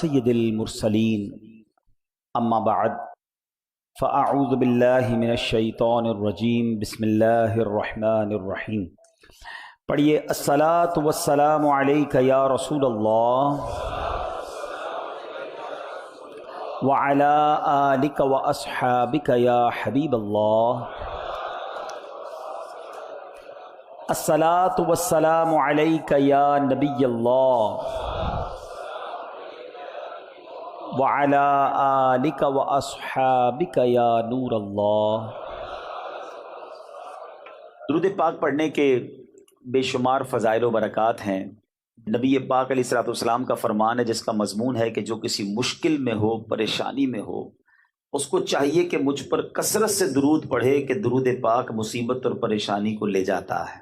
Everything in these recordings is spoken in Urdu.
سید المرسلین اما بعد فاعوذ باللہ من الشیطان الرجیم بسم اللہ الرحمن الرحیم۔ پڑھیے الصلاۃ والسلام علیک یا رسول اللہ وعلی آلک واصحابک یا حبیب اللہ۔ الصلاۃ والسلام علیک یا نبی اللہ وعلی آلک واصحابک یا نور اللہ۔ درود پاک پڑھنے کے بے شمار فضائل و برکات ہیں۔ نبی پاک علیہ الصلوۃ والسلام کا فرمان ہے جس کا مضمون ہے کہ جو کسی مشکل میں ہو، پریشانی میں ہو، اس کو چاہیے کہ مجھ پر کثرت سے درود پڑھے کہ درود پاک مصیبت اور پریشانی کو لے جاتا ہے۔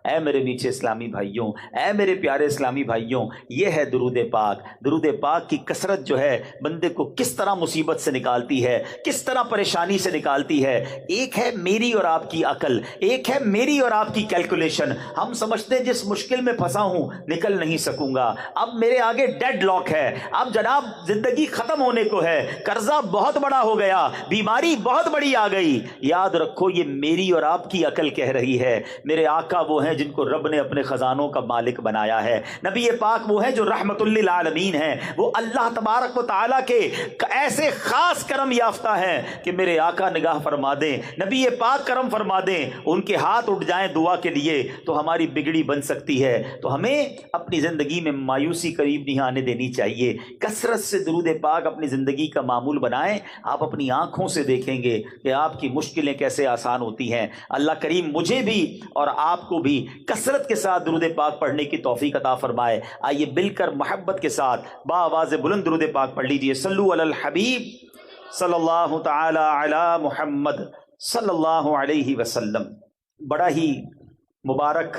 اے میرے میٹھے اسلامی بھائیوں، اے میرے پیارے اسلامی بھائیوں، یہ ہے درود پاک۔ درود پاک کی کثرت جو ہے بندے کو کس طرح مصیبت سے نکالتی ہے، کس طرح پریشانی سے نکالتی ہے۔ ایک ہے میری اور آپ کی عقل، ایک ہے میری اور آپ کی کیلکولیشن۔ ہم سمجھتے ہیں جس مشکل میں پھنسا ہوں نکل نہیں سکوں گا، اب میرے آگے ڈیڈ لاک ہے، اب جناب زندگی ختم ہونے کو ہے، قرضہ بہت بڑا ہو گیا، بیماری بہت بڑی آ گئی۔ یاد رکھو یہ میری اور آپ کی عقل کہہ رہی ہے۔ میرے آقا وہ ہیں جن کو رب نے اپنے خزانوں کا مالک بنایا ہے۔ نبی پاک وہ ہے جو رحمت للعالمین ہیں، وہ اللہ تبارک و تعالیٰ کے ایسے خاص کرم یافتہ ہیں کہ میرے آقا نگاہ فرما دیں، نبی پاک کرم فرما دیں، ان کے ہاتھ اٹھ جائیں دعا کے لیے تو ہماری بگڑی بن سکتی ہے۔ تو ہمیں اپنی زندگی میں مایوسی قریب نہیں آنے دینی چاہیے۔ کثرت سے درود پاک اپنی زندگی کا معمول بنائیں، آپ اپنی آنکھوں سے دیکھیں گے کہ آپ کی مشکلیں کیسے آسان ہوتی ہیں۔ اللہ کریم مجھے بھی اور آپ کو بھی کثرت کے ساتھ درود پاک پڑھنے کی توفیق عطا فرمائے۔ آئیے مل کر محبت کے ساتھ بآواز بلند درود پاک پڑھ لیجئے۔ صلو علی الحبیب صلی اللہ تعالی علی محمد صلی اللہ علیہ وسلم۔ بڑا ہی مبارک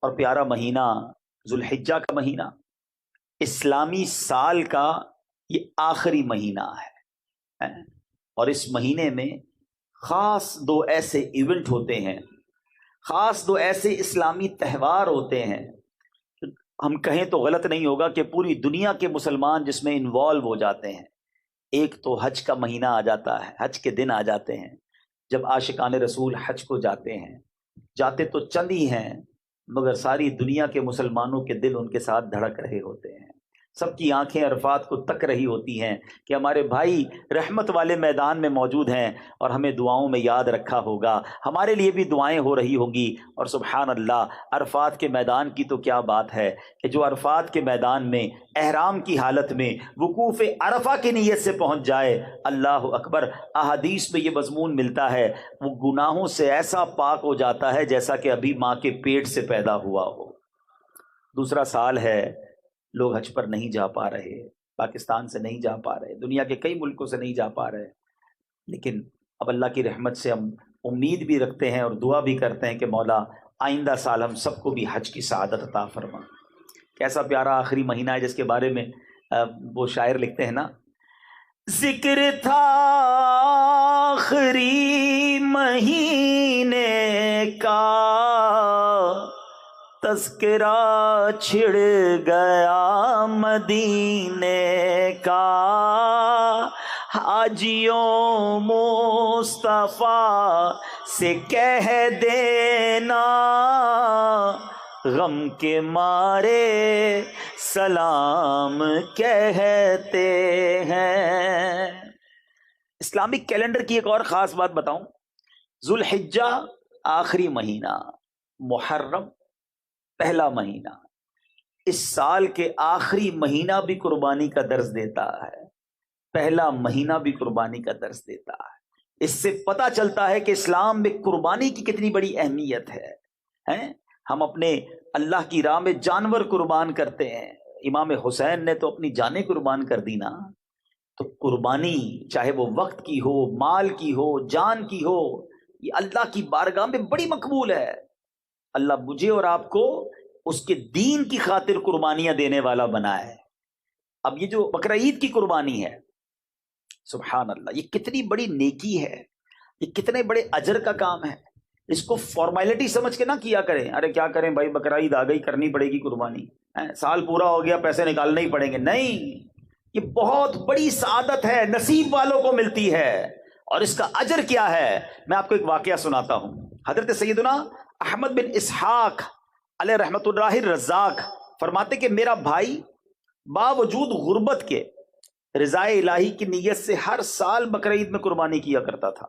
اور پیارا مہینہ ذوالحجہ کا مہینہ، اسلامی سال کا یہ آخری مہینہ ہے، اور اس مہینے میں خاص دو ایسے ایونٹ ہوتے ہیں، خاص دو ایسے اسلامی تہوار ہوتے ہیں، ہم کہیں تو غلط نہیں ہوگا کہ پوری دنیا کے مسلمان جس میں انوالو ہو جاتے ہیں۔ ایک تو حج کا مہینہ آ جاتا ہے، حج کے دن آ جاتے ہیں جب عاشقان رسول حج کو جاتے ہیں۔ جاتے تو چند ہی ہیں مگر ساری دنیا کے مسلمانوں کے دل ان کے ساتھ دھڑک رہے ہوتے ہیں، سب کی آنکھیں عرفات کو تک رہی ہوتی ہیں کہ ہمارے بھائی رحمت والے میدان میں موجود ہیں اور ہمیں دعاؤں میں یاد رکھا ہوگا، ہمارے لیے بھی دعائیں ہو رہی ہوں گی۔ اور سبحان اللہ، عرفات کے میدان کی تو کیا بات ہے کہ جو عرفات کے میدان میں احرام کی حالت میں وقوف عرفہ کی نیت سے پہنچ جائے، اللہ اکبر، احادیث میں یہ مضمون ملتا ہے وہ گناہوں سے ایسا پاک ہو جاتا ہے جیسا کہ ابھی ماں کے پیٹ سے پیدا ہوا ہو۔ دوسرا سال ہے، لوگ حج پر نہیں جا پا رہے، پاکستان سے نہیں جا پا رہے، دنیا کے کئی ملکوں سے نہیں جا پا رہے، لیکن اب اللہ کی رحمت سے ہم امید بھی رکھتے ہیں اور دعا بھی کرتے ہیں کہ مولا آئندہ سال ہم سب کو بھی حج کی سعادت عطا فرما۔ کیسا پیارا آخری مہینہ ہے جس کے بارے میں وہ شاعر لکھتے ہیں نا، ذکر تھا آخری مہینے کا، تذکرہ چھڑ گیا مدینے کا، حاجیوں مصطفیٰ سے کہہ دینا غم کے مارے سلام کہتے ہیں۔ اسلامک کیلنڈر کی ایک اور خاص بات بتاؤں، ذوالحجہ آخری مہینہ، محرم پہلا مہینہ، اس سال کے آخری مہینہ بھی قربانی کا درس دیتا ہے، پہلا مہینہ بھی قربانی کا درس دیتا ہے۔ اس سے پتہ چلتا ہے کہ اسلام میں قربانی کی کتنی بڑی اہمیت ہے۔ ہم اپنے اللہ کی راہ میں جانور قربان کرتے ہیں، امام حسین نے تو اپنی جانیں قربان کر دی نا۔ تو قربانی چاہے وہ وقت کی ہو، مال کی ہو، جان کی ہو، یہ اللہ کی بارگاہ میں بڑی مقبول ہے۔ اللہ مجھے اور آپ کو اس کے دین کی خاطر قربانیاں دینے والا بنا ہے۔ اب یہ جو بقرہ عید کی قربانی ہے، سبحان اللہ، یہ کتنی بڑی نیکی ہے، یہ کتنے بڑے اجر کا کام ہے۔ اس کو فارمیلٹی سمجھ کے نہ کیا کریں، ارے کیا کریں بھائی، بقرہ عید آ گئی، کرنی پڑے گی قربانی، سال پورا ہو گیا پیسے نکالنے ہی پڑیں گے، نہیں، یہ بہت بڑی سعادت ہے، نصیب والوں کو ملتی ہے، اور اس کا اجر کیا ہے؟ میں آپ کو ایک واقعہ سناتا ہوں۔ حضرت سیدنا احمد بن اسحاق علیہ رحمت اللہ الرزاق فرماتے کہ میرا بھائی باوجود غربت کے رضائے الہی کی نیت سے ہر سال بقرعید میں قربانی کیا کرتا تھا۔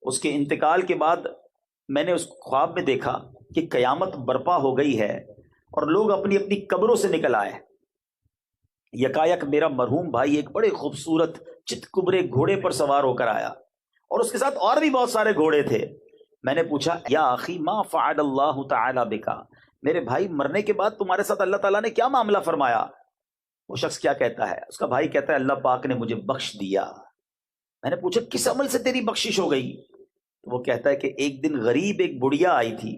اس کے انتقال کے بعد میں نے اس خواب میں دیکھا کہ قیامت برپا ہو گئی ہے اور لوگ اپنی اپنی قبروں سے نکل آئے۔ یکایک میرا مرحوم بھائی ایک بڑے خوبصورت چت کبرے گھوڑے پر سوار ہو کر آیا، اور اس کے ساتھ اور بھی بہت سارے گھوڑے تھے۔ میں نے پوچھا یا اخی ما فعل اللہ تعالی بکا، میرے بھائی مرنے کے بعد تمہارے ساتھ اللہ تعالیٰ نے کیا معاملہ فرمایا؟ وہ شخص کیا کہتا ہے؟ اس کا بھائی کہتا ہے اللہ پاک نے مجھے بخش دیا۔ میں نے پوچھا کس عمل سے تیری بخشش ہو گئی؟ تو وہ کہتا ہے کہ ایک دن غریب ایک بڑھیا آئی تھی،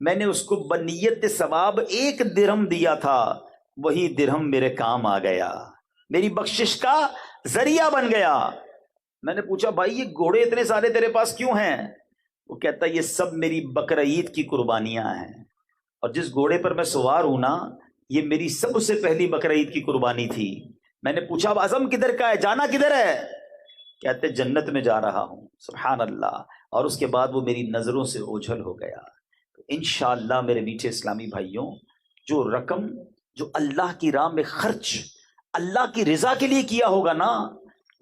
میں نے اس کو بنیت ثواب 1 درہم دیا تھا، وہی درہم میرے کام آ گیا، میری بخشش کا ذریعہ بن گیا۔ میں نے پوچھا بھائی یہ گھوڑے اتنے سارے تیرے پاس کیوں ہیں؟ وہ کہتا ہے یہ سب میری بقرعید کی قربانیاں ہیں، اور جس گھوڑے پر میں سوار ہوں نا یہ میری سب سے پہلی بقرعید کی قربانی تھی۔ میں نے پوچھا اب اعظم کدھر کا ہے، جانا کدھر ہے؟ کہتے جنت میں جا رہا ہوں۔ سبحان اللہ۔ اور اس کے بعد وہ میری نظروں سے اوجھل ہو گیا۔ انشاءاللہ میرے میٹھے اسلامی بھائیوں، جو رقم جو اللہ کی راہ میں خرچ اللہ کی رضا کے لیے کیا ہوگا نا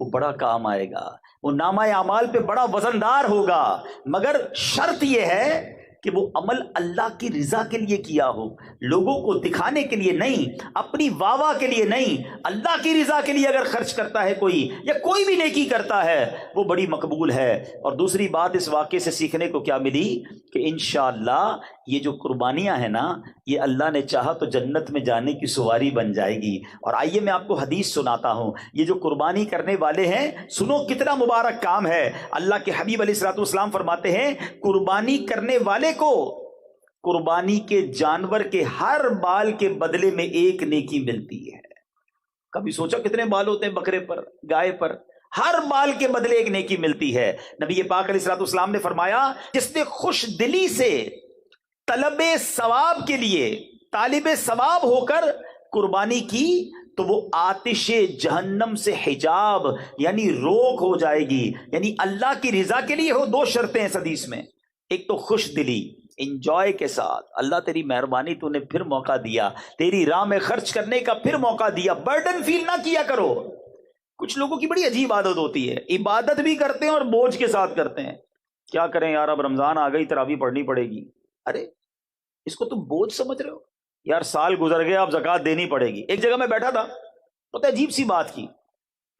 وہ بڑا کام آئے گا، وہ نامہ اعمال پہ بڑا وزندار ہوگا، مگر شرط یہ ہے کہ وہ عمل اللہ کی رضا کے لیے کیا ہو، لوگوں کو دکھانے کے لیے نہیں، اپنی واہ واہ کے لیے نہیں، اللہ کی رضا کے لیے اگر خرچ کرتا ہے کوئی یا کوئی بھی نیکی کرتا ہے وہ بڑی مقبول ہے۔ اور دوسری بات اس واقعے سے سیکھنے کو کیا ملی کہ انشاءاللہ یہ جو قربانیاں ہیں نا یہ اللہ نے چاہا تو جنت میں جانے کی سواری بن جائے گی۔ اور آئیے میں آپ کو حدیث سناتا ہوں، یہ جو قربانی کرنے والے ہیں سنو کتنا مبارک کام ہے۔ اللہ کے حبیب علیہ الصلوۃ والسلام فرماتے ہیں قربانی کرنے والے کو قربانی کے جانور کے ہر بال کے بدلے میں 1 نیکی ملتی ہے۔ کبھی سوچا کتنے بال ہوتے ہیں بکرے پر، گائے پر؟ ہر بال کے بدلے 1 نیکی ملتی ہے۔ نبی پاک علیہ الصلوۃ والسلام نے فرمایا جس نے خوش دلی سے طلب ثواب کے لیے طالب ثواب ہو کر قربانی کی تو وہ آتش جہنم سے حجاب یعنی روک ہو جائے گی۔ یعنی اللہ کی رضا کے لیے ہو 2 شرطیں اس حدیث میں، ایک تو خوش دلی، انجوائے کے ساتھ، اللہ تیری مہربانی تو نے پھر موقع دیا، تیری راہ میں خرچ کرنے کا پھر موقع دیا، برڈن فیل نہ کیا کرو۔ کچھ لوگوں کی بڑی عجیب عادت ہوتی ہے، عبادت بھی کرتے ہیں اور بوجھ کے ساتھ کرتے ہیں۔ کیا کریں یار اب رمضان آ گئی تراویح پڑھنی پڑے گی۔ ارے اس کو تم بوجھ سمجھ رہے ہو؟ یار سال گزر گیا اب زکوٰۃ دینی پڑے گی۔ ایک جگہ میں بیٹھا تھا، پتہ عجیب سی بات کی،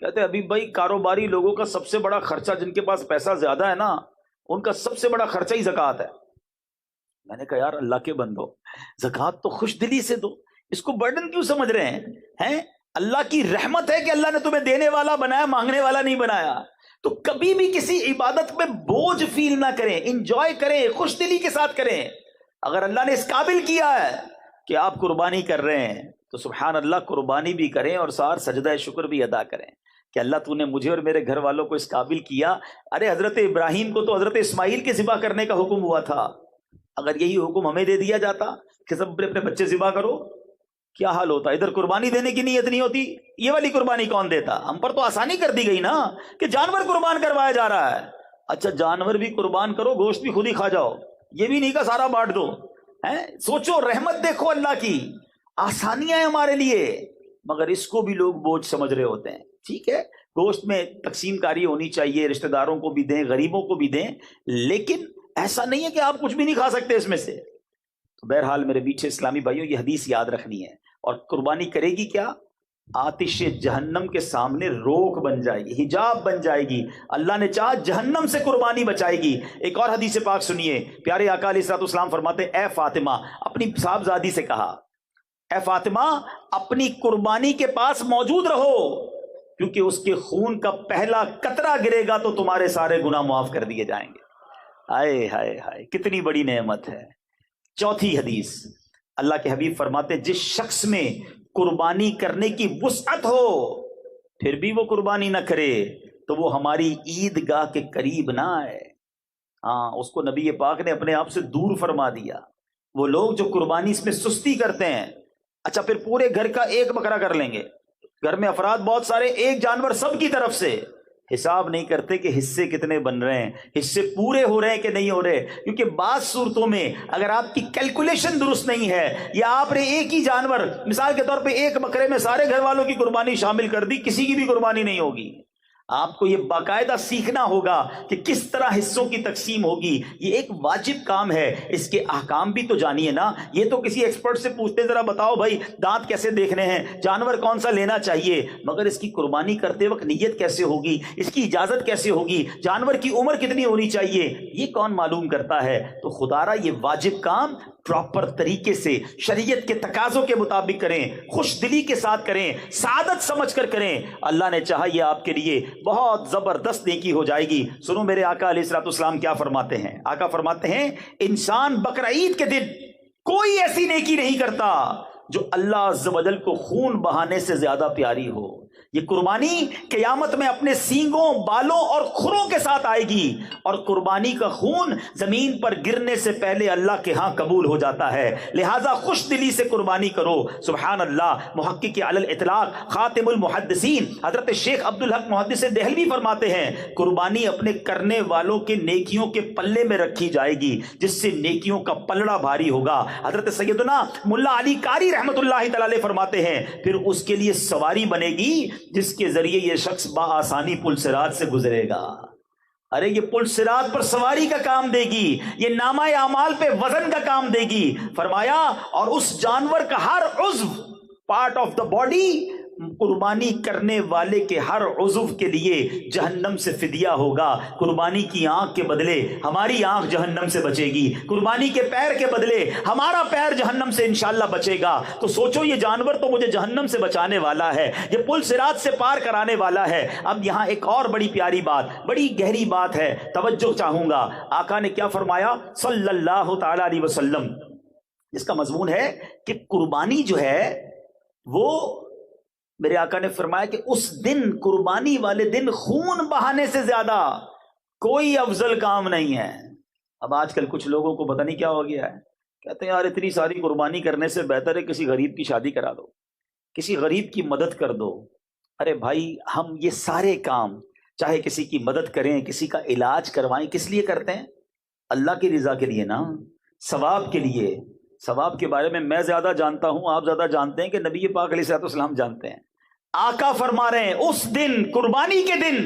کہتے ابھی بھائی کاروباری لوگوں کا سب سے بڑا خرچہ، جن کے پاس پیسہ زیادہ ہے نا ان کا سب سے بڑا خرچہ ہی زکوٰۃ ہے۔ میں نے کہا یار اللہ کے بندو زکوٰۃ تو خوش دلی سے دو، اس کو برڈن کیوں سمجھ رہے ہیں؟ اللہ کی رحمت ہے کہ اللہ نے تمہیں دینے والا بنایا، مانگنے والا نہیں بنایا۔ تو کبھی بھی کسی عبادت میں بوجھ فیل نہ کریں، انجوائے کریں، خوش دلی کے ساتھ کریں۔ اگر اللہ نے اس قابل کیا ہے کہ آپ قربانی کر رہے ہیں تو سبحان اللہ قربانی بھی کریں اور ساتھ سجدہ شکر بھی ادا کریں کہ اللہ تو نے مجھے اور میرے گھر والوں کو اس قابل کیا۔ ارے حضرت ابراہیم کو تو حضرت اسماعیل کے ذبح کرنے کا حکم ہوا تھا، اگر یہی حکم ہمیں دے دیا جاتا کہ سب اپنے بچے ذبح کرو کیا حال ہوتا؟ ادھر قربانی دینے کی نیت نہیں ہوتی، یہ والی قربانی کون دیتا؟ ہم پر تو آسانی کر دی گئی نا کہ جانور قربان کروایا جا رہا ہے۔ اچھا جانور بھی قربان کرو، گوشت بھی خود ہی کھا جاؤ، یہ بھی نہیں کا سارا بانٹ دو۔ سوچو رحمت دیکھو اللہ کی، آسانیاں ہیں ہمارے لیے، مگر اس کو بھی لوگ بوجھ سمجھ رہے ہوتے ہیں۔ ٹھیک ہے گوشت میں تقسیم کاری ہونی چاہیے، رشتہ داروں کو بھی دیں، غریبوں کو بھی دیں، لیکن ایسا نہیں ہے کہ آپ کچھ بھی نہیں کھا سکتے اس میں سے۔ تو بہرحال میرے میٹھے اسلامی بھائیوں یہ حدیث یاد رکھنی ہے، اور قربانی کرے گی کیا؟ آتش جہنم کے سامنے روک بن جائے گی، حجاب بن جائے گی، اللہ نے چاہا جہنم سے قربانی بچائے گی۔ ایک اور حدیث پاک سنیے، پیارے آقا علیہ الصلوۃ والسلام فرماتے اے فاطمہ، اپنی صاحبزادی سے کہا اے فاطمہ اپنی قربانی کے پاس موجود رہو، کیونکہ اس کے خون کا پہلا قطرہ گرے گا تو تمہارے سارے گناہ معاف کر دیے جائیں گے۔ ہائے ہائے ہائے کتنی بڑی نعمت ہے۔ چوتھی حدیث، اللہ کے حبیب فرماتے جس شخص میں قربانی کرنے کی وسعت ہو پھر بھی وہ قربانی نہ کرے تو وہ ہماری عیدگاہ کے قریب نہ آئے۔ ہاں اس کو نبی پاک نے اپنے آپ سے دور فرما دیا۔ وہ لوگ جو قربانی اس میں سستی کرتے ہیں، اچھا پھر پورے گھر کا 1 بکرا کر لیں گے، گھر میں افراد بہت سارے، ایک جانور سب کی طرف سے، حساب نہیں کرتے کہ حصے کتنے بن رہے ہیں، حصے پورے ہو رہے ہیں کہ نہیں ہو رہے. کیونکہ بعض صورتوں میں اگر آپ کی کیلکولیشن درست نہیں ہے، یا آپ نے ایک ہی جانور، مثال کے طور پہ ایک بکرے میں سارے گھر والوں کی قربانی شامل کر دی، کسی کی بھی قربانی نہیں ہوگی. آپ کو یہ باقاعدہ سیکھنا ہوگا کہ کس طرح حصوں کی تقسیم ہوگی. یہ ایک واجب کام ہے. اس کے احکام بھی تو جانیے نا. یہ تو کسی ایکسپرٹ سے پوچھتے ذرا بتاؤ بھائی دانت کیسے دیکھنے ہیں، جانور کون سا لینا چاہیے، مگر اس کی قربانی کرتے وقت نیت کیسے ہوگی، اس کی اجازت کیسے ہوگی، جانور کی عمر کتنی ہونی چاہیے، یہ کون معلوم کرتا ہے. تو خدا را یہ واجب کام پراپر طریقے سے شریعت کے تقاضوں کے مطابق کریں، خوش دلی کے ساتھ کریں، سعادت سمجھ کر کریں. اللہ نے چاہا یہ آپ کے لیے بہت زبردست نیکی ہو جائے گی. سنو میرے آقا علیہ الصلوۃ والسلام کیا فرماتے ہیں. آقا فرماتے ہیں انسان بقرعید کے دن کوئی ایسی نیکی نہیں کرتا جو اللہ عز و جل کو خون بہانے سے زیادہ پیاری ہو. یہ قربانی قیامت میں اپنے سینگوں، بالوں اور کھروں کے ساتھ آئے گی، اور قربانی کا خون زمین پر گرنے سے پہلے اللہ کے ہاں قبول ہو جاتا ہے. لہذا خوش دلی سے قربانی کرو. سبحان اللہ. محقق علی الاطلاق خاتم المحدثین حضرت شیخ عبدالحق محدث دہلوی فرماتے ہیں قربانی اپنے کرنے والوں کے نیکیوں کے پلے میں رکھی جائے گی، جس سے نیکیوں کا پلڑا بھاری ہوگا. حضرت سیدنا ملا علی قاری رحمۃ اللہ تعالی علیہ فرماتے ہیں پھر اس کے لیے سواری بنے گی جس کے ذریعے یہ شخص بآسانی پل صراط سے گزرے گا. ارے یہ پل صراط پر سواری کا کام دے گی، یہ نامہ اعمال پہ وزن کا کام دے گی. فرمایا اور اس جانور کا ہر عضو، پارٹ آف دا باڈی، قربانی کرنے والے کے ہر عضو کے لیے جہنم سے فدیہ ہوگا. قربانی کی آنکھ کے بدلے ہماری آنکھ جہنم سے بچے گی، قربانی کے پیر کے بدلے ہمارا پیر جہنم سے انشاءاللہ بچے گا. تو سوچو یہ جانور تو مجھے جہنم سے بچانے والا ہے، یہ پل صراط سے پار کرانے والا ہے. اب یہاں ایک اور بڑی پیاری بات، بڑی گہری بات ہے، توجہ چاہوں گا. آقا نے کیا فرمایا صلی اللہ تعالی علیہ وسلم، جس کا مضمون ہے کہ قربانی جو ہے وہ، میرے آقا نے فرمایا کہ اس دن، قربانی والے دن، خون بہانے سے زیادہ کوئی افضل کام نہیں ہے. اب آج کل کچھ لوگوں کو پتہ نہیں کیا ہو گیا ہے، کہتے ہیں یار اتنی ساری قربانی کرنے سے بہتر ہے کسی غریب کی شادی کرا دو، کسی غریب کی مدد کر دو. ارے بھائی ہم یہ سارے کام، چاہے کسی کی مدد کریں، کسی کا علاج کروائیں، کس لیے کرتے ہیں؟ اللہ کی رضا کے لیے نا، ثواب کے لیے. ثواب کے بارے میں زیادہ جانتا ہوں، آپ زیادہ جانتے ہیں کہ نبی پاک علیہ الصلوۃ والسلام جانتے ہیں. آقا فرما رہے ہیں اس دن، قربانی کے دن،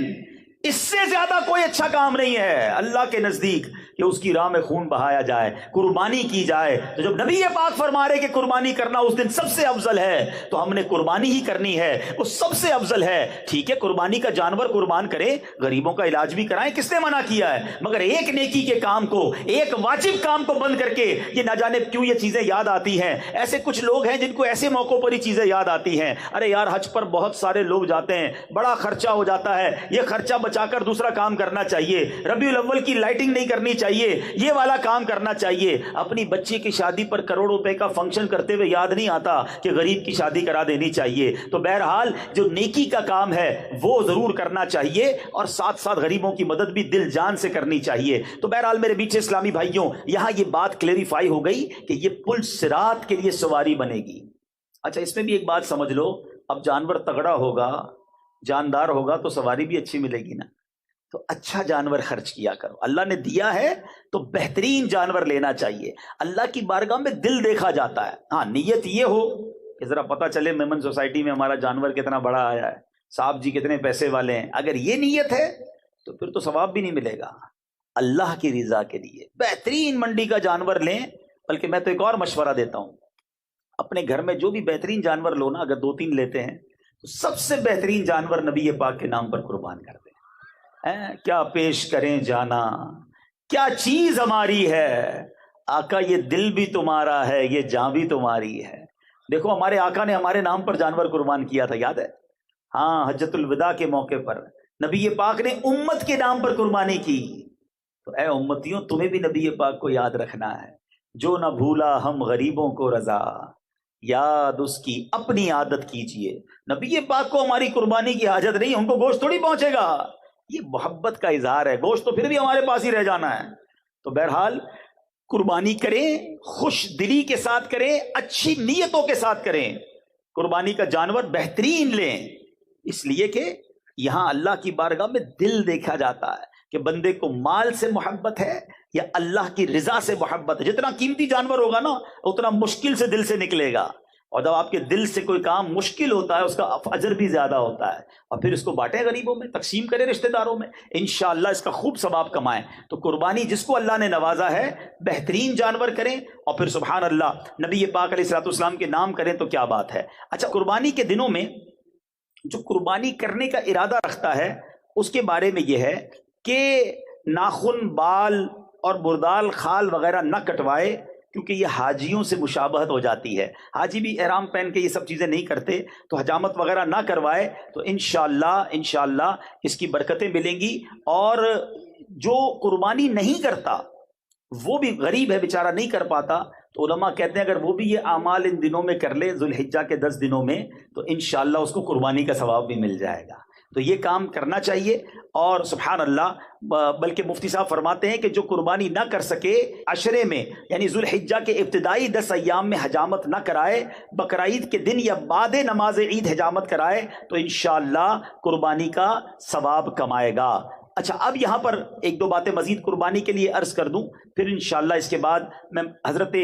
اس سے زیادہ کوئی اچھا کام نہیں ہے اللہ کے نزدیک کہ اس کی راہ میں خون بہایا جائے، قربانی کی جائے. تو جب نبی پاک فرما رہے کہ قربانی کرنا اس دن سب سے افضل ہے، تو ہم نے قربانی ہی کرنی ہے، وہ سب سے افضل ہے. ٹھیک ہے قربانی کا جانور قربان کریں، غریبوں کا علاج بھی کرائیں، کس نے منع کیا ہے؟ مگر ایک نیکی کے کام کو، ایک واجب کام کو بند کر کے یہ نہ جانے کیوں یہ چیزیں یاد آتی ہیں. ایسے کچھ لوگ ہیں جن کو ایسے موقعوں پر ہی چیزیں یاد آتی ہیں. ارے یار حج پر بہت سارے لوگ جاتے ہیں، بڑا خرچہ ہو جاتا ہے، یہ خرچہ بچا کر دوسرا کام کرنا چاہیے. ربیع الاول کی لائٹنگ نہیں کرنی چاہیے، یہ والا کام کرنا چاہیے. اپنی بچی کی شادی پر کروڑوں روپے کا فنکشن کرتے ہوئے یاد نہیں آتا کہ غریب کی شادی کرا دینی چاہیے. تو بہرحال جو نیکی کا کام ہے وہ ضرور کرنا چاہیے، اور ساتھ ساتھ غریبوں کی مدد بھی دل جان سے کرنی چاہیے. تو بہرحال میرے بیچ اسلامی بھائیوں، یہاں یہ بات کلیریفائی ہو گئی کہ یہ پل صراط کے لیے سواری بنے گی. اچھا اس میں بھی ایک بات سمجھ لو، اب جانور تگڑا ہوگا، جاندار ہوگا تو سواری بھی اچھی ملے گی نا. تو اچھا جانور خرچ کیا کرو، اللہ نے دیا ہے تو بہترین جانور لینا چاہیے. اللہ کی بارگاہ میں دل دیکھا جاتا ہے. ہاں نیت یہ ہو کہ ذرا پتہ چلے میمن سوسائٹی میں ہمارا جانور کتنا بڑا آیا ہے، صاحب جی کتنے پیسے والے ہیں. اگر یہ نیت ہے تو پھر تو ثواب بھی نہیں ملے گا. اللہ کی رضا کے لیے بہترین منڈی کا جانور لیں. بلکہ میں تو ایک اور مشورہ دیتا ہوں، اپنے گھر میں جو بھی بہترین جانور لو نا، اگر 2-3 لیتے ہیں تو سب سے بہترین جانور نبی پاک کے نام پر قربان کر دیں. کیا پیش کریں جانا، کیا چیز ہماری ہے آقا، یہ دل بھی تمہارا ہے، یہ جان بھی تمہاری ہے. دیکھو ہمارے آقا نے ہمارے نام پر جانور قربان کیا تھا، یاد ہے؟ ہاں حجۃ الوداع کے موقع پر نبی پاک نے امت کے نام پر قربانی کی. تو اے امتیوں تمہیں بھی نبی پاک کو یاد رکھنا ہے. جو نہ بھولا ہم غریبوں کو رضا، یاد اس کی اپنی عادت کیجئے. نبی پاک کو ہماری قربانی کی حاجت نہیں، ان کو گوشت تھوڑی پہنچے گا. یہ محبت کا اظہار ہے، گوشت تو پھر بھی ہمارے پاس ہی رہ جانا ہے. تو بہرحال قربانی کریں، خوش دلی کے ساتھ کریں، اچھی نیتوں کے ساتھ کریں. قربانی کا جانور بہترین لیں، اس لیے کہ یہاں اللہ کی بارگاہ میں دل دیکھا جاتا ہے کہ بندے کو مال سے محبت ہے یا اللہ کی رضا سے محبت ہے۔ جتنا قیمتی جانور ہوگا نا اتنا مشکل سے دل سے نکلے گا، اور جب آپ کے دل سے کوئی کام مشکل ہوتا ہے اس کا اجر بھی زیادہ ہوتا ہے، اور پھر اس کو بانٹیں غریبوں میں، تقسیم کریں رشتہ داروں میں، انشاءاللہ اس کا خوب ثواب کمائیں۔ تو قربانی جس کو اللہ نے نوازا ہے بہترین جانور کریں، اور پھر سبحان اللہ نبی پاک علیہ الصلوۃ والسلام کے نام کریں تو کیا بات ہے۔ اچھا، قربانی کے دنوں میں جو قربانی کرنے کا ارادہ رکھتا ہے اس کے بارے میں یہ ہے کہ ناخن، بال اور مردال خال وغیرہ نہ کٹوائے، کیونکہ یہ حاجیوں سے مشابہت ہو جاتی ہے۔ حاجی بھی احرام پہن کے یہ سب چیزیں نہیں کرتے، تو حجامت وغیرہ نہ کروائے تو انشاءاللہ اس کی برکتیں ملیں گی۔ اور جو قربانی نہیں کرتا وہ بھی غریب ہے بیچارہ، نہیں کر پاتا، تو علماء کہتے ہیں اگر وہ بھی یہ اعمال ان دنوں میں کر لے، ذوالحجہ کے 10 دنوں میں، تو انشاءاللہ اس کو قربانی کا ثواب بھی مل جائے گا۔ تو یہ کام کرنا چاہیے۔ اور سبحان اللہ، بلکہ مفتی صاحب فرماتے ہیں کہ جو قربانی نہ کر سکے عشرے میں، یعنی ذوالحجہ کے ابتدائی 10 ایام میں حجامت نہ کرائے، بقرعید کے دن یا بعد نماز عید حجامت کرائے تو انشاءاللہ قربانی کا ثواب کمائے گا۔ اچھا، اب یہاں پر ایک دو باتیں مزید قربانی کے لیے عرض کر دوں، پھر انشاءاللہ اس کے بعد میں حضرت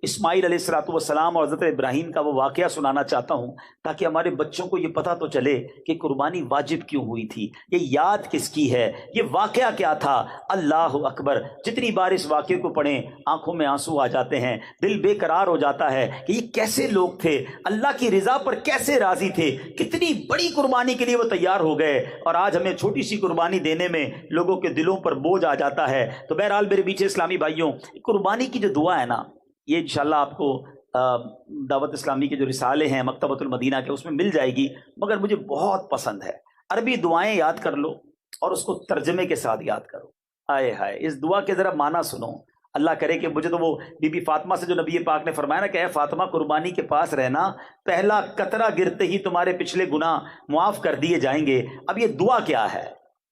اسماعیل علیہ الصلوۃ والسلام اور حضرت ابراہیم کا وہ واقعہ سنانا چاہتا ہوں، تاکہ ہمارے بچوں کو یہ پتہ تو چلے کہ قربانی واجب کیوں ہوئی تھی، یہ یاد کس کی ہے، یہ واقعہ کیا تھا۔ اللہ اکبر، جتنی بار اس واقعے کو پڑھیں آنکھوں میں آنسو آ جاتے ہیں، دل بے قرار ہو جاتا ہے کہ یہ کیسے لوگ تھے، اللہ کی رضا پر کیسے راضی تھے، کتنی بڑی قربانی کے لیے وہ تیار ہو گئے، اور آج ہمیں چھوٹی سی قربانی دینے میں لوگوں کے دلوں پر بوجھ آ جاتا ہے۔ تو بہرحال میرے پیچھے اسلامی بھائیوں، قربانی کی جو دعا ہے نا، یہ انشاءاللہ آپ کو دعوت اسلامی کے جو رسالے ہیں مکتبۃ المدینہ کے، اس میں مل جائے گی، مگر مجھے بہت پسند ہے۔ عربی دعائیں یاد کر لو اور اس کو ترجمے کے ساتھ یاد کرو۔ آئے ہائے، اس دعا کے ذرا معنی سنو۔ اللہ کرے کہ مجھے تو وہ بی بی فاطمہ سے جو نبی پاک نے فرمایا نا کہ اے فاطمہ قربانی کے پاس رہنا، پہلا قطرہ گرتے ہی تمہارے پچھلے گناہ معاف کر دیے جائیں گے۔ اب یہ دعا کیا ہے؟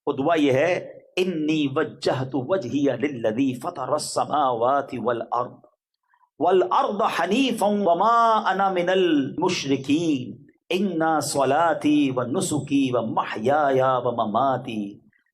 وہ دعا یہ ہے، انی وجہت وجہی للذی فطر السماوات والارض حنیفا وما انا من المشرکین ان صلاتی ونسکی ومحیای ومماتی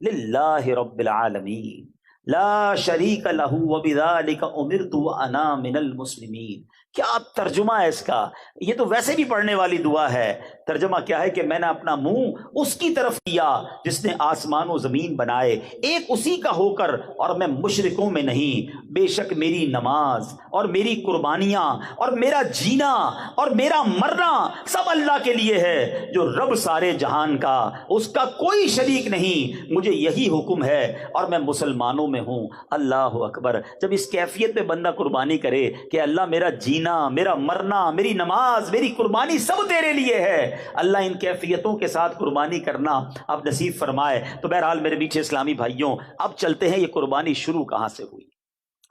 للہ رب العالمین لا شریک لہ وبذالک امرت وانا من المسلمین۔ کیا ترجمہ ہے اس کا؟ یہ تو ویسے بھی پڑھنے والی دعا ہے۔ ترجمہ کیا ہے کہ میں نے اپنا منہ اس کی طرف کیا جس نے آسمان و زمین بنائے، ایک اسی کا ہو کر، اور میں مشرکوں میں نہیں۔ بے شک میری نماز اور میری قربانیاں اور میرا جینا اور میرا مرنا سب اللہ کے لیے ہے جو رب سارے جہان کا، اس کا کوئی شریک نہیں۔ مجھے یہی حکم ہے اور میں مسلمانوں میں ہوں۔ اللہ اکبر۔ جب اس کیفیت میں بندہ قربانی کرے کہ اللہ میرا جینا، میرا مرنا، میری نماز، میری قربانی سب تیرے لیے ہے، اللہ ان کیفیتوں کے ساتھ قربانی کرنا اب نصیب فرمائے۔ تو بہرحال میرے پیچھے اسلامی بھائیوں، اب چلتے ہیں یہ قربانی شروع کہاں سے ہوئی۔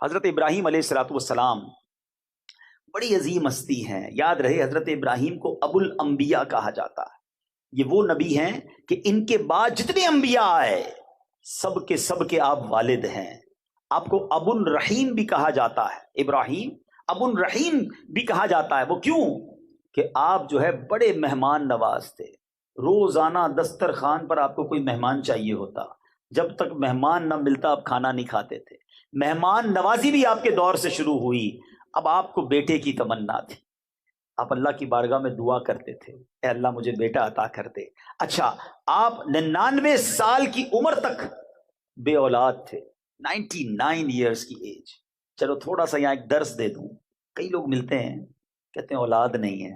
حضرت ابراہیم علیہ الصلوۃ والسلام بڑی عظیم ہستی ہیں، یاد رہے حضرت ابراہیم کو ابو الانبیاء کہا جاتا ہے۔ یہ وہ نبی ہیں کہ ان کے بعد جتنے انبیاء آئے سب کے آپ والد ہیں۔ آپ کو ابو الرحیم بھی کہا جاتا ہے، ابراہیم ابو الرحیم بھی کہا جاتا ہے۔ وہ کیوں؟ کہ آپ جو ہے بڑے مہمان نواز تھے، روزانہ دسترخوان پر آپ کو کوئی مہمان چاہیے ہوتا، جب تک مہمان نہ ملتا آپ کھانا نہیں کھاتے تھے۔ مہمان نوازی بھی آپ کے دور سے شروع ہوئی۔ اب آپ کو بیٹے کی تمنا تھی، آپ اللہ کی بارگاہ میں دعا کرتے تھے، اے اللہ مجھے بیٹا عطا کر دے۔ اچھا، آپ 99 سال کی عمر تک بے اولاد تھے، 99 ایئرز کی ایج۔ چلو تھوڑا سا یہاں ایک درس دے دوں، کئی لوگ ملتے ہیں کہتے ہیں اولاد نہیں ہے،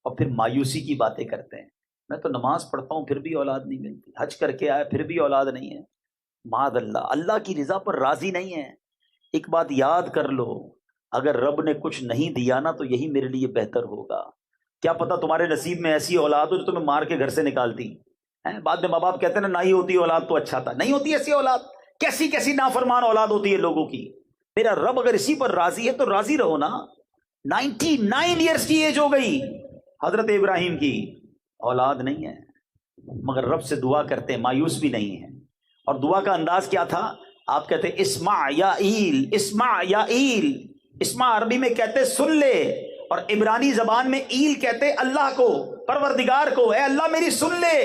اور پھر مایوسی کی باتیں کرتے ہیں، میں تو نماز پڑھتا ہوں پھر بھی اولاد نہیں ملتی، حج کر کے آیا پھر بھی اولاد نہیں ہے۔ معاذ اللہ، اللہ کی رضا پر راضی نہیں ہے۔ ایک بات یاد کر لو، اگر رب نے کچھ نہیں دیا نا تو یہی میرے لیے بہتر ہوگا۔ کیا پتہ تمہارے نصیب میں ایسی اولاد ہو جو تمہیں مار کے گھر سے نکالتی ہیں۔ بعد میں ماں باپ کہتے ہیں نا نہیں ہوتی اولاد تو اچھا تھا، نہیں ہوتی ایسی اولاد، کیسی کیسی نافرمان اولاد ہوتی ہے لوگوں کی۔ میرا رب اگر اسی پر راضی ہے تو راضی رہو نا۔ 99 ایئرز کی ایج ہو گئی حضرت ابراہیم کی، اولاد نہیں ہے، مگر رب سے دعا کرتے ہیں، مایوس بھی نہیں ہے۔ اور دعا کا انداز کیا تھا؟ آپ کہتے ہیں اسمع یا ایل، اسمع یا ایل۔ اسمع عربی میں کہتے ہیں سن لے، اور عبرانی زبان میں ایل کہتے اللہ کو، پروردگار کو، اے اللہ میری سن لے۔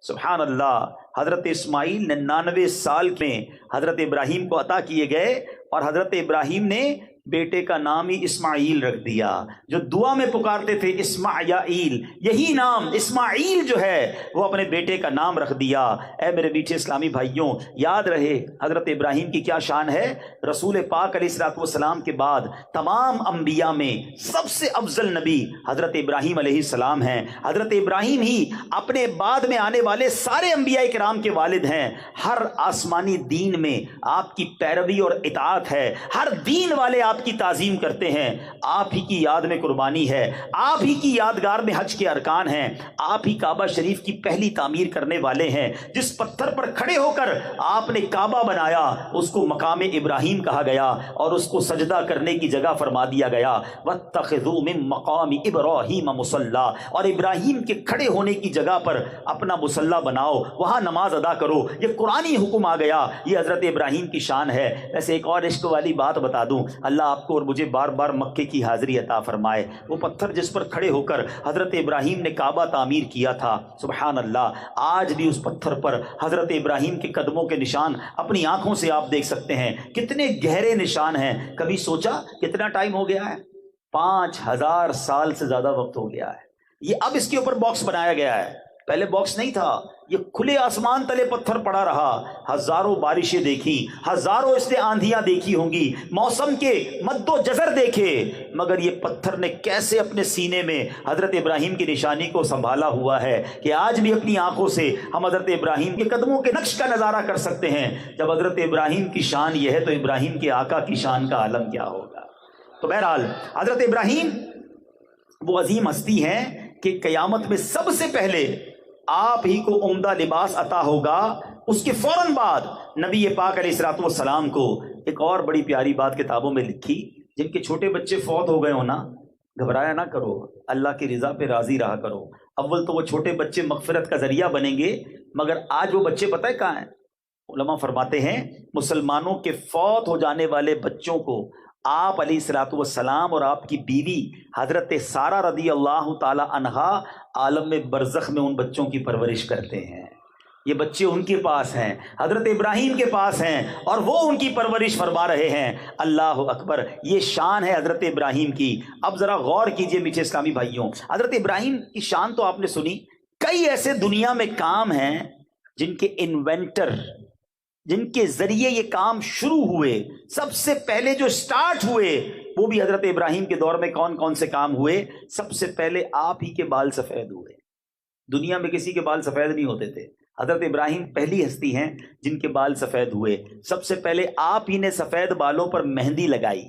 سبحان اللہ، حضرت اسماعیل 99 سال میں حضرت ابراہیم کو عطا کیے گئے، اور حضرت ابراہیم نے بیٹے کا نام ہی اسماعیل رکھ دیا، جو دعا میں پکارتے تھے اسماعیل، یہی نام اسماعیل جو ہے وہ اپنے بیٹے کا نام رکھ دیا۔ اے میرے میٹھے اسلامی بھائیوں، یاد رہے حضرت ابراہیم کی کیا شان ہے۔ رسول پاک علیہ الصلوۃ والسلام کے بعد تمام انبیاء میں سب سے افضل نبی حضرت ابراہیم علیہ السلام ہیں۔ حضرت ابراہیم ہی اپنے بعد میں آنے والے سارے انبیاء کرام کے والد ہیں۔ ہر آسمانی دین میں آپ کی پیروی اور اطاعت ہے، ہر دین والے آپ کی تعظیم کرتے ہیں، آپ ہی کی یاد میں قربانی ہے، آپ ہی کی یادگار میں حج کے ارکان ہیں، آپ ہی کعبہ شریف کی پہلی تعمیر کرنے والے ہیں۔ جس پتھر پر کھڑے ہو کر آپ نے کعبہ بنایا اس کو مقام ابراہیم کہا گیا، اور اس کو سجدہ کرنے کی جگہ فرما دیا گیا، وَاتَّخِذُوا مِن مَّقَامِ إِبْرَاهِيمَ مُصَلَّىٰ، اور ابراہیم کے کھڑے ہونے کی جگہ پر اپنا مصلی بناؤ، وہاں نماز ادا کرو۔ یہ قرآنی حکم آ گیا، یہ حضرت ابراہیم کی شان ہے۔ ویسے ایک اور عشق والی بات بتا دوں، اللہ آپ کو اور مجھے بار بار مکے کی حاضری عطا فرمائے۔ وہ پتھر جس پر کھڑے ہو کر حضرت ابراہیم نے کعبہ تعمیر کیا تھا، سبحان اللہ، آج بھی اس پتھر پر حضرت ابراہیم کے قدموں کے نشان اپنی آنکھوں سے آپ دیکھ سکتے ہیں، کتنے گہرے نشان ہیں۔ کبھی سوچا کتنا ٹائم ہو گیا ہے؟ 5000 سال سے زیادہ وقت ہو گیا ہے۔ یہ اب اس کے اوپر باکس بنایا گیا ہے، پہلے باکس نہیں تھا، یہ کھلے آسمان تلے پتھر پڑا رہا، ہزاروں بارشیں دیکھی، ہزاروں اس نے آندھیاں دیکھی ہوں گی، موسم کے مد و جزر دیکھے، مگر یہ پتھر نے کیسے اپنے سینے میں حضرت ابراہیم کی نشانی کو سنبھالا ہوا ہے کہ آج بھی اپنی آنکھوں سے ہم حضرت ابراہیم کے قدموں کے نقش کا نظارہ کر سکتے ہیں۔ جب حضرت ابراہیم کی شان یہ ہے تو ابراہیم کے آقا کی شان کا عالم کیا ہوگا۔ تو بہرحال حضرت ابراہیم وہ عظیم ہستی ہیں کہ قیامت میں سب سے پہلے آپ ہی کو عمدہ لباس عطا ہوگا، اس کے فوراً بعد نبی پاک علیہ الصلوۃ والسلام کو۔ ایک اور بڑی پیاری بات کتابوں میں لکھی، جن کے چھوٹے بچے فوت ہو گئے ہو نا، گھبرایا نہ کرو، اللہ کی رضا پہ راضی رہا کرو۔ اول تو وہ چھوٹے بچے مغفرت کا ذریعہ بنیں گے، مگر آج وہ بچے پتہ ہے کہاں ہیں؟ علماء فرماتے ہیں مسلمانوں کے فوت ہو جانے والے بچوں کو آپ علیہ الصلوۃ والسلام اور آپ کی بیوی حضرت سارہ رضی اللہ تعالی عنہا عالم برزخ میں ان بچوں کی پرورش کرتے ہیں۔ یہ بچے ان کے پاس ہیں، حضرت ابراہیم کے پاس ہیں، اور وہ ان کی پرورش فرما رہے ہیں۔ اللہ اکبر، یہ شان ہے حضرت ابراہیم کی۔ اب ذرا غور کیجئے میٹھے اسلامی بھائیوں، حضرت ابراہیم کی شان تو آپ نے سنی، کئی ایسے دنیا میں کام ہیں جن کے انوینٹر، جن کے ذریعے یہ کام شروع ہوئے، سب سے پہلے جو سٹارٹ ہوئے وہ بھی حضرت ابراہیم کے دور میں کون کون سے کام ہوئے؟ سب سے پہلے آپ ہی کے بال سفید ہوئے۔ دنیا میں کسی کے بال سفید نہیں ہوتے تھے، حضرت ابراہیم پہلی ہستی ہیں جن کے بال سفید ہوئے۔ سب سے پہلے آپ ہی نے سفید بالوں پر مہندی لگائی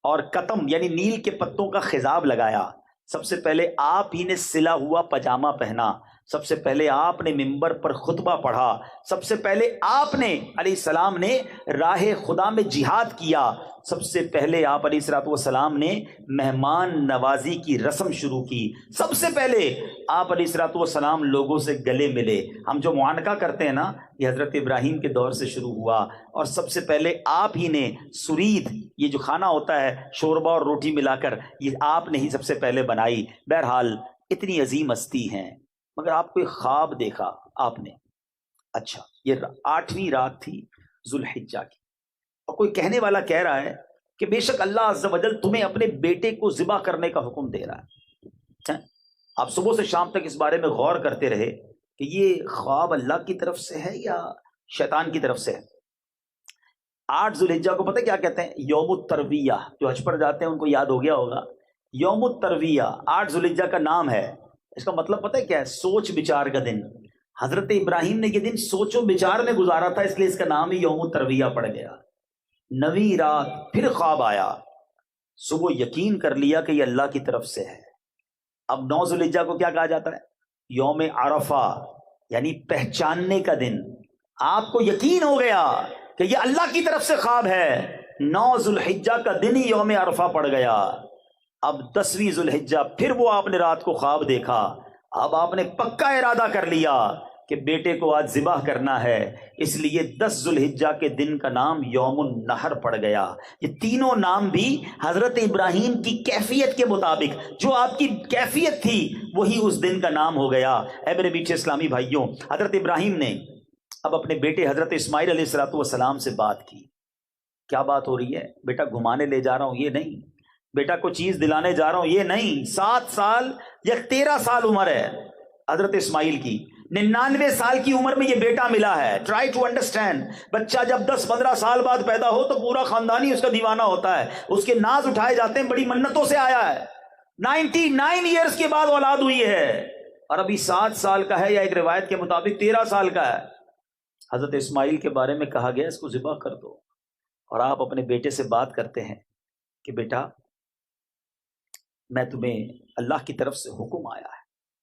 اور قطم یعنی نیل کے پتوں کا خضاب لگایا۔ سب سے پہلے آپ ہی نے سلا ہوا پاجامہ پہنا۔ سب سے پہلے آپ نے منبر پر خطبہ پڑھا۔ سب سے پہلے آپ نے علیہ السلام نے راہ خدا میں جہاد کیا۔ سب سے پہلے آپ علیہ الصلوۃ والسلام نے مہمان نوازی کی رسم شروع کی۔ سب سے پہلے آپ علیہ الصلوۃ والسلام لوگوں سے گلے ملے۔ ہم جو معانقہ کرتے ہیں نا، یہ حضرت ابراہیم کے دور سے شروع ہوا، اور سب سے پہلے آپ ہی نے سرید، یہ جو کھانا ہوتا ہے شوربہ اور روٹی ملا کر، یہ آپ نے ہی سب سے پہلے بنائی۔ بہرحال اتنی عظیم ہستی ہیں، مگر آپ کو ایک خواب دیکھا آپ نے۔ اچھا، یہ 8ویں رات تھی ذوالحجہ کی، اور کوئی کہنے والا کہہ رہا ہے کہ بے شک اللہ عز و جل تمہیں اپنے بیٹے کو ذبح کرنے کا حکم دے رہا ہے۔ آپ صبح سے شام تک اس بارے میں غور کرتے رہے کہ یہ خواب اللہ کی طرف سے ہے یا شیطان کی طرف سے ہے۔ 8 ذوالحجہ کو پتہ کیا کہتے ہیں؟ یوم الترویہ۔ جو حج پر جاتے ہیں ان کو یاد ہو گیا ہوگا، یوم الترویہ 8 ذوالحجہ کا نام ہے۔ اس کا مطلب پتہ ہے کیا ہے؟ سوچ بچار کا دن۔ حضرت ابراہیم نے یہ دن سوچ و بچار میں گزارا تھا، اس لیے اس کا نام ہی یوم الترویہ پڑ گیا۔ 9ویں رات پھر خواب آیا، صبح یقین کر لیا کہ یہ اللہ کی طرف سے ہے۔ اب 9 ذوالحجہ کو کیا کہا جاتا ہے؟ یوم عرفہ، یعنی پہچاننے کا دن۔ آپ کو یقین ہو گیا کہ یہ اللہ کی طرف سے خواب ہے، 9 ذوالحجہ کا دن ہی یوم عرفہ پڑ گیا۔ اب 10ویں ذوالحجہ پھر وہ آپ نے رات کو خواب دیکھا۔ اب آپ نے پکا ارادہ کر لیا کہ بیٹے کو آج ذبح کرنا ہے، اس لیے 10 ذوالحجہ کے دن کا نام یوم النحر پڑ گیا۔ یہ تینوں نام بھی حضرت ابراہیم کی کیفیت کے مطابق، جو آپ کی کیفیت تھی وہی اس دن کا نام ہو گیا۔ اے میرے میٹھے اسلامی بھائیوں، حضرت ابراہیم نے اب اپنے بیٹے حضرت اسماعیل علیہ السلام سے بات کی۔ کیا بات ہو رہی ہے؟ بیٹا گھمانے لے جا رہا ہوں یہ نہیں، بیٹا کو چیز دلانے جا رہا ہوں یہ نہیں۔ 7 سال یا 13 سال عمر ہے حضرت اسماعیل کی، 99 سال کی عمر میں یہ بیٹا ملا ہے۔ ٹرائی ٹو انڈرسٹینڈ، بچہ جب 10-15 سال بعد پیدا ہو تو پورا خاندان ہی اس کا دیوانہ ہوتا ہے، اس کے ناز اٹھائے جاتے ہیں، بڑی منتوں سے آیا ہے۔ 99 ایئرز کے بعد اولاد ہوئی ہے، اور ابھی 7 سال کا ہے، یا ایک روایت کے مطابق 13 سال کا ہے۔ حضرت اسماعیل کے بارے میں کہا گیا اس کو ذبح کر دو، اور آپ اپنے بیٹے سے بات کرتے ہیں کہ بیٹا میں تمہیں اللہ کی طرف سے حکم آیا ہے۔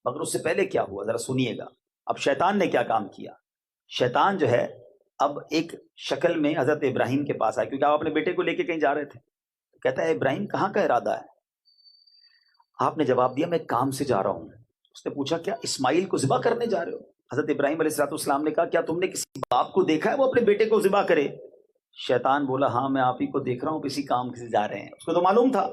مگر اس سے پہلے کیا ہوا ذرا سنیے گا۔ اب شیطان نے کیا کام کیا؟ شیطان جو ہے اب ایک شکل میں حضرت ابراہیم کے پاس آیا، کیونکہ آپ اپنے بیٹے کو لے کے کہیں جا رہے تھے۔ کہتا ہے ابراہیم کہاں کا ارادہ ہے؟ آپ نے جواب دیا میں کام سے جا رہا ہوں۔ اس نے پوچھا کیا اسماعیل کو ذبح کرنے جا رہے ہو؟ حضرت ابراہیم علیہ السلام نے کہا کیا تم نے کسی باپ کو دیکھا ہے وہ اپنے بیٹے کو ذبح کرے؟ شیطان بولا ہاں میں آپ ہی کو دیکھ رہا ہوں، کسی کام سے جا رہے ہیں۔ اس کو تو معلوم تھا۔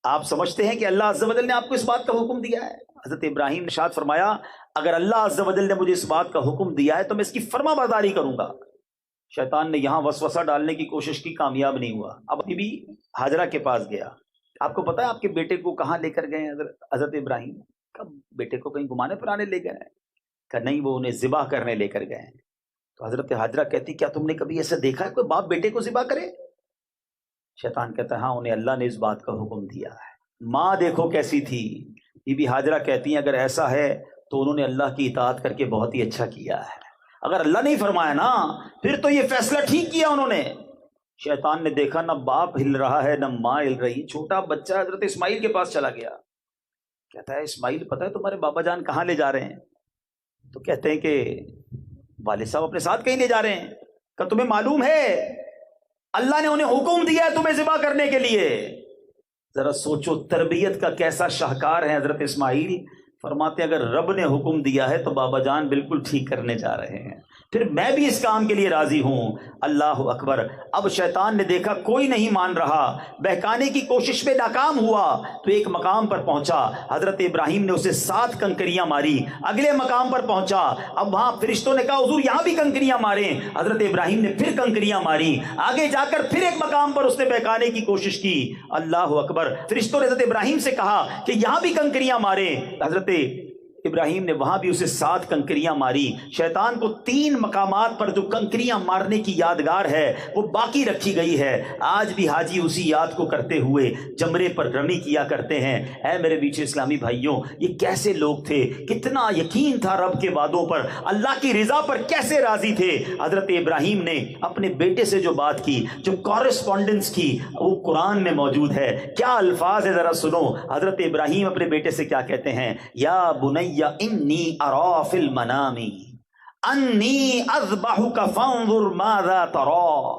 آپ سمجھتے ہیں کہ اللہ عز و جل نے آپ کو اس بات کا حکم دیا ہے؟ حضرت ابراہیم نے ارشاد فرمایا اگر اللہ عز و جل نے مجھے اس بات کا حکم دیا ہے تو میں اس کی فرما برداری کروں گا۔ شیطان نے یہاں وسوسہ ڈالنے کی کوشش کی، کامیاب نہیں ہوا۔ اب بی بی ہاجرہ کے پاس گیا۔ آپ کو پتا ہے آپ کے بیٹے کو کہاں لے کر گئے حضرت ابراہیم؟ کب بیٹے کو کہیں گھمانے پھرانے لے گئے ہیں؟ کہ نہیں، وہ انہیں ذبح کرنے لے کر گئے ہیں۔ تو حضرت ہاجرہ کہتی کیا تم نے کبھی ایسا دیکھا ہے کوئی باپ بیٹے کو ذبح کرے؟ شیطان کہتا ہے ہاں انہیں اللہ نے اس بات کا حکم دیا ہے۔ ماں دیکھو کیسی تھی، بی بی ہاجرہ کہتی ہیں اگر ایسا ہے تو انہوں نے اللہ کی اطاعت کر کے بہت ہی اچھا کیا ہے۔ اگر اللہ نہیں فرمایا نا پھر تو یہ فیصلہ ٹھیک کیا انہوں نے۔ شیطان نے دیکھا نہ باپ ہل رہا ہے نہ ماں ہل رہی، چھوٹا بچہ حضرت اسماعیل کے پاس چلا گیا۔ کہتا ہے اسماعیل پتہ ہے تمہارے بابا جان کہاں لے جا رہے ہیں؟ تو کہتے ہیں کہ والد صاحب اپنے ساتھ کہیں لے جا رہے ہیں۔ کہ تمہیں معلوم ہے اللہ نے انہیں حکم دیا ہے تمہیں ذبح کرنے کے لیے۔ ذرا سوچو تربیت کا کیسا شاہکار ہے حضرت اسماعیل۔ فرماتے اگر رب نے حکم دیا ہے تو بابا جان بالکل ٹھیک کرنے جا رہے ہیں، پھر میں بھی اس کام کے لیے راضی ہوں۔ اللہ اکبر۔ اب شیطان نے دیکھا کوئی نہیں مان رہا، بہکانے کی کوشش میں ناکام ہوا، تو ایک مقام پر پہنچا۔ حضرت ابراہیم نے اسے 7 کنکریاں ماری۔ اگلے مقام پر پہنچا، اب وہاں فرشتوں نے کہا حضور یہاں بھی کنکریاں ماریں۔ حضرت ابراہیم نے پھر کنکریاں ماری۔ آگے جا کر پھر ایک مقام پر اس نے بہکانے کی کوشش کی۔ اللہ اکبر۔ فرشتوں نے حضرت ابراہیم سے کہا کہ یہاں بھی کنکریاں ماریں۔ حضرت ابراہیم نے وہاں بھی اسے 7 کنکریاں ماری۔ شیطان کو 3 مقامات پر جو کنکریاں مارنے کی یادگار ہے وہ باقی رکھی گئی ہے۔ آج بھی حاجی اسی یاد کو کرتے ہوئے جمرے پر رمی کیا کرتے ہیں۔ اے میرے بیچے اسلامی بھائیوں، یہ کیسے لوگ تھے، کتنا یقین تھا رب کے وعدوں پر، اللہ کی رضا پر کیسے راضی تھے۔ حضرت ابراہیم نے اپنے بیٹے سے جو بات کی، جو کورسپونڈنس کی، وہ قرآن میں موجود ہے۔ کیا الفاظ ہے ذرا سنو۔ حضرت ابراہیم اپنے بیٹے سے کیا کہتے ہیں؟ یا بنی انی ارا فی المنام انی اذبحک فانظر ماذا تری۔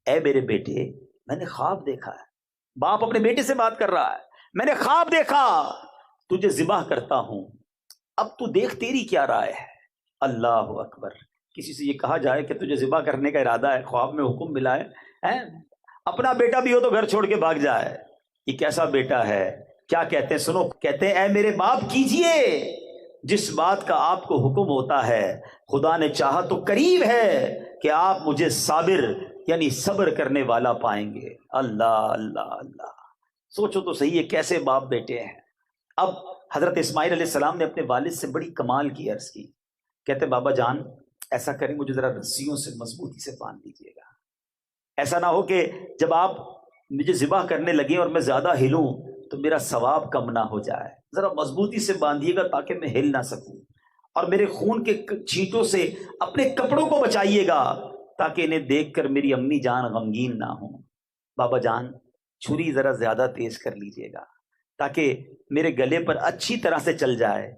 اے میرے بیٹے میں نے خواب دیکھا ہے۔ باپ اپنے بیٹے سے بات کر رہا ہے، میں نے خواب دیکھا تجھے ذبح کرتا ہوں، اب تو دیکھ تیری کیا رائے ہے۔ اللہ اکبر۔ کسی سے یہ کہا جائے کہ تجھے ذبح کرنے کا ارادہ ہے، خواب میں حکم ملا ہے، اپنا بیٹا بھی ہو تو گھر چھوڑ کے بھاگ جائے، یہ کیسا بیٹا ہے؟ کیا کہتے ہیں سنو، کہتے ہیں اے میرے باپ کیجئے جس بات کا آپ کو حکم ہوتا ہے، خدا نے چاہا تو قریب ہے کہ آپ مجھے صابر یعنی صبر کرنے والا پائیں گے۔ اللہ اللہ اللہ۔ سوچو تو صحیح ہے کیسے باپ بیٹے ہیں۔ اب حضرت اسماعیل علیہ السلام نے اپنے والد سے بڑی کمال کی عرض کی۔ کہتے بابا جان ایسا کریں مجھے ذرا رسیوں سے مضبوطی سے باندھ دیجیے گا، ایسا نہ ہو کہ جب آپ مجھے ذبح کرنے لگے اور میں زیادہ ہلوں تو میرا ثواب کم نہ ہو جائے، ذرا مضبوطی سے باندھیے گا تاکہ میں ہل نہ سکوں، اور میرے خون کے چھینٹوں سے اپنے کپڑوں کو بچائیے گا تاکہ انہیں دیکھ کر میری امی جان غمگین نہ ہوں۔ بابا جان چھری ذرا زیادہ تیز کر لیجیے گا تاکہ میرے گلے پر اچھی طرح سے چل جائے،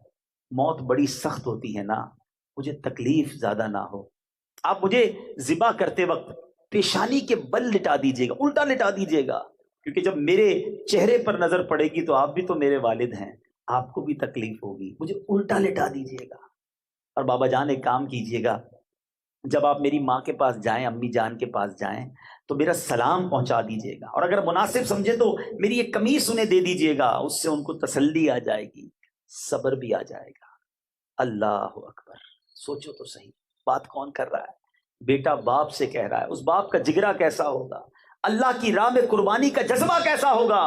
موت بڑی سخت ہوتی ہے نا، مجھے تکلیف زیادہ نہ ہو۔ آپ مجھے ذبح کرتے وقت پیشانی کے بل لٹا دیجیے گا، الٹا لٹا دیجیے گا، کیونکہ جب میرے چہرے پر نظر پڑے گی تو آپ بھی تو میرے والد ہیں، آپ کو بھی تکلیف ہوگی، مجھے الٹا لٹا دیجیے گا۔ اور بابا جان ایک کام کیجئے گا، جب آپ میری ماں کے پاس جائیں، امی جان کے پاس جائیں، تو میرا سلام پہنچا دیجئے گا، اور اگر مناسب سمجھے تو میری ایک قمیص انہیں دے دیجئے گا، اس سے ان کو تسلی آ جائے گی، صبر بھی آ جائے گا۔ اللہ اکبر! سوچو تو صحیح، بات کون کر رہا ہے؟ بیٹا باپ سے کہہ رہا ہے، اس باپ کا جگرا کیسا ہوگا، اللہ کی راہ میں قربانی کا جذبہ کیسا ہوگا۔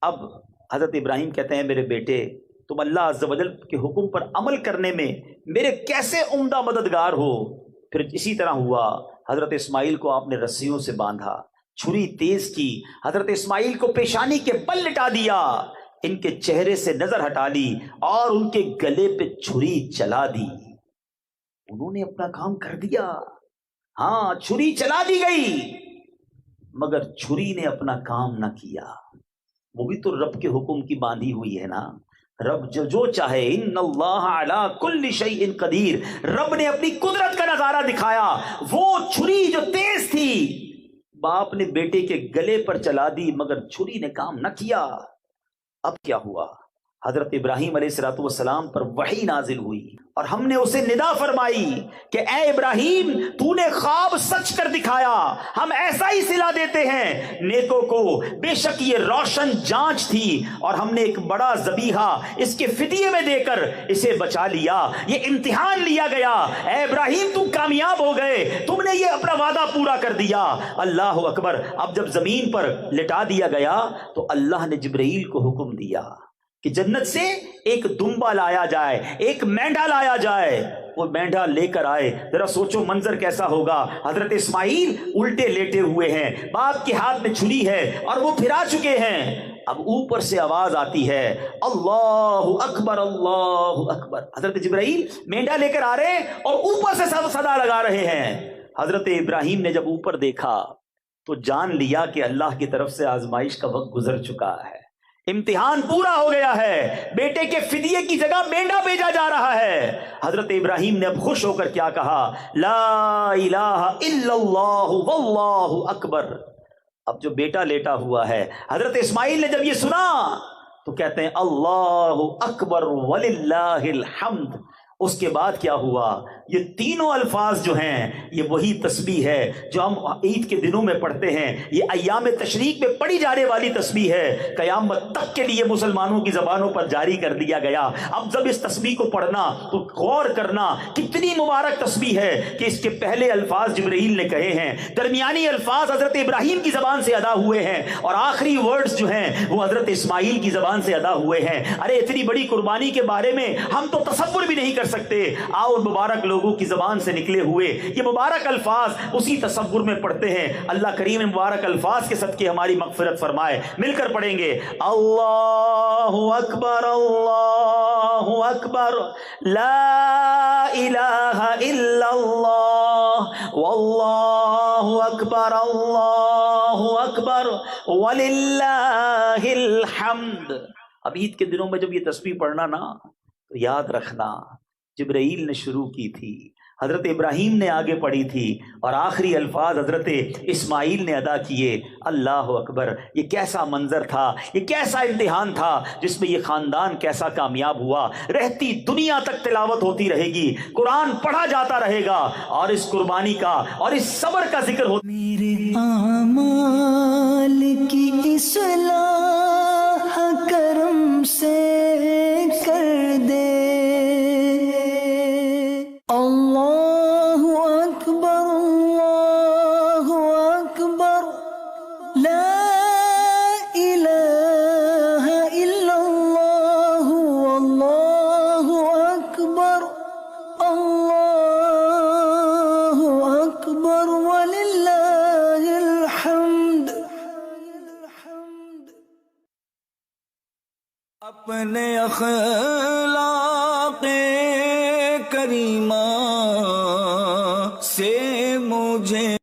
اب حضرت ابراہیم کہتے ہیں میرے بیٹے تم اللہ عز و جل کے حکم پر عمل کرنے میں میرے کیسے عمدہ مددگار ہو۔ پھر اسی طرح ہوا، حضرت اسماعیل کو آپ نے رسیوں سے باندھا، چھری تیز کی، حضرت اسماعیل کو پیشانی کے بل لٹا دیا، ان کے چہرے سے نظر ہٹا لی اور ان کے گلے پہ چھری چلا دی۔ انہوں نے اپنا کام کر دیا، ہاں چھری چلا دی گئی، مگر چھری نے اپنا کام نہ کیا۔ وہ بھی تو رب کے حکم کی باندھی ہوئی ہے نا، رب جو چاہے، ان اللہ علی کل شیء قدیر، رب نے اپنی قدرت کا نظارہ دکھایا۔ وہ چھری جو تیز تھی باپ نے بیٹے کے گلے پر چلا دی، مگر چھری نے کام نہ کیا۔ اب کیا ہوا؟ حضرت ابراہیم علیہ السلام پر وحی نازل ہوئی اور ہم نے اسے ندا فرمائی کہ اے ابراہیم تو نے خواب سچ کر دکھایا، ہم ایسا ہی صلہ دیتے ہیں نیکوں کو، بے شک یہ روشن جانچ تھی اور ہم نے ایک بڑا ذبیحہ اس کے فدیے میں دے کر اسے بچا لیا، یہ امتحان لیا گیا، اے ابراہیم تم کامیاب ہو گئے، تم نے یہ اپنا وعدہ پورا کر دیا۔ اللہ اکبر! اب جب زمین پر لٹا دیا گیا تو اللہ نے جبرائیل کو حکم دیا کہ جنت سے ایک دمبا لایا جائے، ایک مینڈا لایا جائے۔ وہ مینڈا لے کر آئے، ذرا سوچو منظر کیسا ہوگا۔ حضرت اسماعیل الٹے لیٹے ہوئے ہیں، باپ کے ہاتھ میں چھری ہے اور وہ پھرا چکے ہیں۔ اب اوپر سے آواز آتی ہے اللہ اکبر اللہ اکبر، حضرت جبرائیل مینڈا لے کر آ رہے ہیں اور اوپر سے صدا لگا رہے ہیں۔ حضرت ابراہیم نے جب اوپر دیکھا تو جان لیا کہ اللہ کی طرف سے آزمائش کا وقت گزر چکا ہے، امتحان پورا ہو گیا ہے، بیٹے کے فدیے کی جگہ مینڈا بھیجا جا رہا ہے۔ حضرت ابراہیم نے اب خوش ہو کر کیا کہا؟ لا الہ الا اللہ واللہ اکبر۔ اب جو بیٹا لیٹا ہوا ہے، حضرت اسماعیل نے جب یہ سنا تو کہتے ہیں اللہ اکبر وللہ الحمد۔ اس کے بعد کیا ہوا؟ یہ تینوں الفاظ جو ہیں یہ وہی تسبیح ہے جو ہم عید کے دنوں میں پڑھتے ہیں، یہ ایام تشریق میں پڑھی جانے والی تسبیح ہے، قیامت تک کے لیے مسلمانوں کی زبانوں پر جاری کر دیا گیا۔ اب جب اس تسبیح کو پڑھنا تو غور کرنا کتنی مبارک تسبیح ہے کہ اس کے پہلے الفاظ جبرائیل نے کہے ہیں، درمیانی الفاظ حضرت ابراہیم کی زبان سے ادا ہوئے ہیں اور آخری ورڈز جو ہیں وہ حضرت اسماعیل کی زبان سے ادا ہوئے ہیں۔ ارے اتنی بڑی قربانی کے بارے میں ہم تو تصور بھی نہیں کر سکتے، آؤ مبارک لوگوں کی زبان سے نکلے ہوئے یہ مبارک الفاظ اسی تصور میں پڑھتے ہیں۔ اللہ کریم مبارک الفاظ کے صدقے ہماری مغفرت فرمائے۔ مل کر پڑھیں گے اللہ اکبر اللہ اکبر، لا الہ الا اللہ واللہ اکبر اللہ اکبر وللہ الحمد۔ اب عید کے دنوں میں جب یہ تسبیح پڑھنا نا تو یاد رکھنا جبرائیل نے شروع کی تھی، حضرت ابراہیم نے آگے پڑھی تھی اور آخری الفاظ حضرت اسماعیل نے ادا کیے۔ اللہ اکبر! یہ کیسا منظر تھا، یہ کیسا امتحان تھا جس میں یہ خاندان کیسا کامیاب ہوا۔ رہتی دنیا تک تلاوت ہوتی رہے گی، قرآن پڑھا جاتا رہے گا اور اس قربانی کا اور اس صبر کا ذکر ہوتا۔ میرے اعمال کی اصلاح کرم سے کر دے، اللہ اکبر اللہ اکبر، لا الہ الا اللہ واللہ اکبر، اللہ اکبر وللہ الحمد۔ اپنے اخلاق کریم